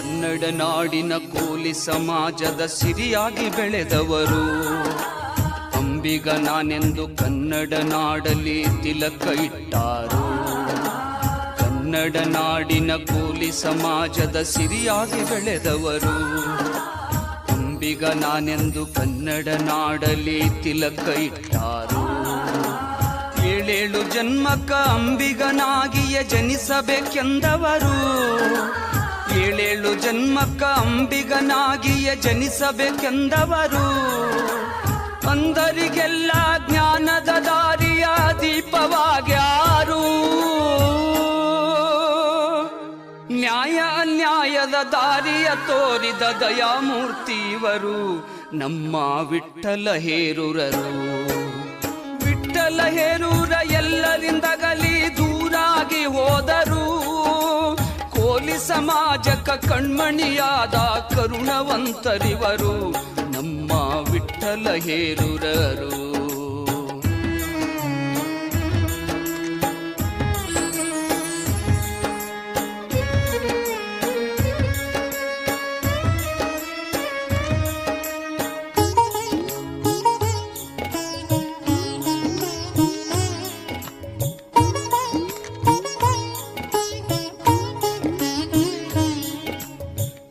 ಕನ್ನಡ ನಾಡಿನ ಕೋಲಿ ಸಮಾಜದ ಸಿರಿಯಾಗಿ ಬೆಳೆದವರು. ಅಂಬಿಗ ನಾನೆಂದು ಕನ್ನಡ ನಾಡಲಿ ತಿಲಕ ಇಟ್ಟಾರು. ಕನ್ನಡ ನಾಡಿನ ಕೋಲಿ ಸಮಾಜದ ಸಿರಿಯಾಗಿ ಬೆಳೆದವರು. ಅಂಬಿಗ ನಾನೆಂದು ಕನ್ನಡ ನಾಡಲಿ ತಿಲಕ ಇಟ್ಟಾರು. ಏಳೇಳು ಜನ್ಮಕ್ಕ ಅಂಬಿಗನಾಗಿಯೇ ಜನಿಸಬೇಕೆಂದವರು. ಏಳೇಳು ಜನ್ಮಕ್ಕ ಅಂಬಿಗನಾಗಿಯೇ ಜನಿಸಬೇಕೆಂದವರು. ಅಂದರಿಗೆಲ್ಲ ಜ್ಞಾನದ ದಾರಿಯ ದೀಪವಾಗ್ಯಾರು. ನ್ಯಾಯ ಅನ್ಯಾಯದ ದಾರಿಯ ತೋರಿದ ದಯಾಮೂರ್ತಿಯವರು ನಮ್ಮ ವಿಠ್ಠಲ ಹೇರೂರರು. ವಿಠ್ಠಲ ಹೇರೂರ ಎಲ್ಲರಿಂದಗಲಿ ದೂರಾಗಿ ಹೋದರು. ಕೋಲಿ ಸಮಾಜಕ ಕಣ್ಮಣಿಯಾದ ಕರುಣವಂತರಿವರು ನಮ್ಮ ವಿಠ್ಠಲ ಹೇರೂರರು.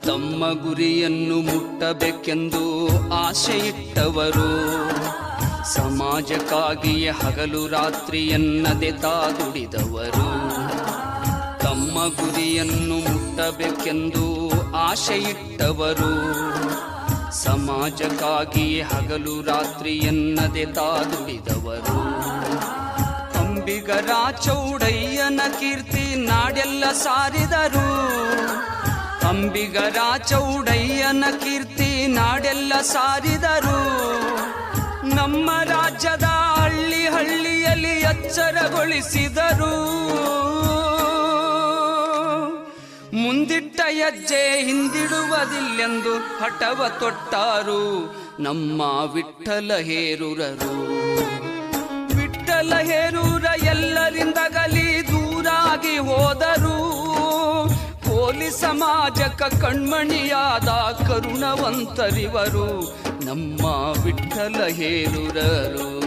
ತಮ್ಮ ಗುರಿಯನ್ನು ಮುಟ್ಟಬೇಕೆಂದು ಆಸೆ ಇಟ್ಟವರು. ಸಮಾಜಕ್ಕಾಗಿಯೇ ಹಗಲು ರಾತ್ರಿ ಎನ್ನದೆ ದುಡಿದವರು. ತಮ್ಮ ಗುರಿಯನ್ನು ಮುಟ್ಟಬೇಕೆಂದು ಆಸೆ ಇಟ್ಟವರು. ಸಮಾಜಕ್ಕಾಗಿಯೇ ಹಗಲು ರಾತ್ರಿ ಎನ್ನದೆ ದುಡಿದವರು. ಅಂಬಿಗರ ಚೌಡಯ್ಯನ ಕೀರ್ತಿ ನಾಡೆಲ್ಲ ಸಾರಿದರು. ಅಂಬಿಗರ ಚೌಡಯ್ಯನ ಕೀರ್ತಿ ನಾಡೆಲ್ಲ ಸಾರಿದರು. ನಮ್ಮ ರಾಜ್ಯದ ಹಳ್ಳಿ ಹಳ್ಳಿಯಲ್ಲಿ ಎಚ್ಚರಗೊಳಿಸಿದರು. ಮುಂದಿಟ್ಟ ಹೆಜ್ಜೆ ಹಿಂದಿಡುವುದಿಲ್ಲೆಂದು ಹಠವ ತೊಟ್ಟಾರು ನಮ್ಮ ವಿಠ್ಠಲ ಹೇರೂರರು. ವಿಠ್ಠಲ ಹೇರೂರ ಎಲ್ಲರಿಂದಗಲಿ ದೂರಾಗಿ ಹೋದರು. ಕೋಲಿ ಸಮಾಜಕ ಕಣ್ಮಣಿಯಾದ ಕರುಣವಂತರಿವರು ನಮ್ಮ ವಿಠ್ಠಲ ಹೇರೂರರು.